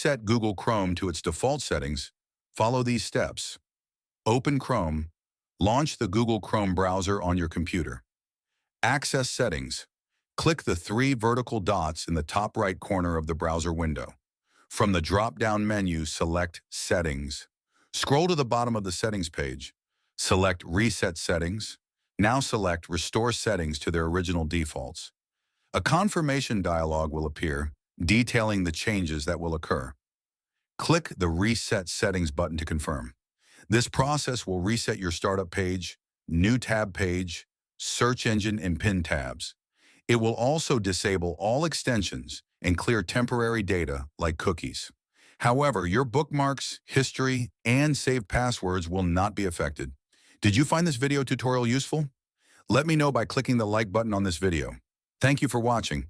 reset Google Chrome to its default settings, follow these steps. Open Chrome. Launch the Google Chrome browser on your computer. Access Settings. Click the three vertical dots in the top right corner of the browser window. From the drop-down menu, select Settings. Scroll to the bottom of the settings page. Select Reset Settings. Now select Restore Settings to their original defaults. A confirmation dialog will appear, detailing the changes that will occur. Click the Reset Settings button to confirm. This process will reset your startup page, new tab page, search engine, and pin tabs. It will also disable all extensions and clear temporary data like cookies. However, your bookmarks, history, and saved passwords will not be affected. Did you find this video tutorial useful? Let me know by clicking the like button on this video. Thank you for watching.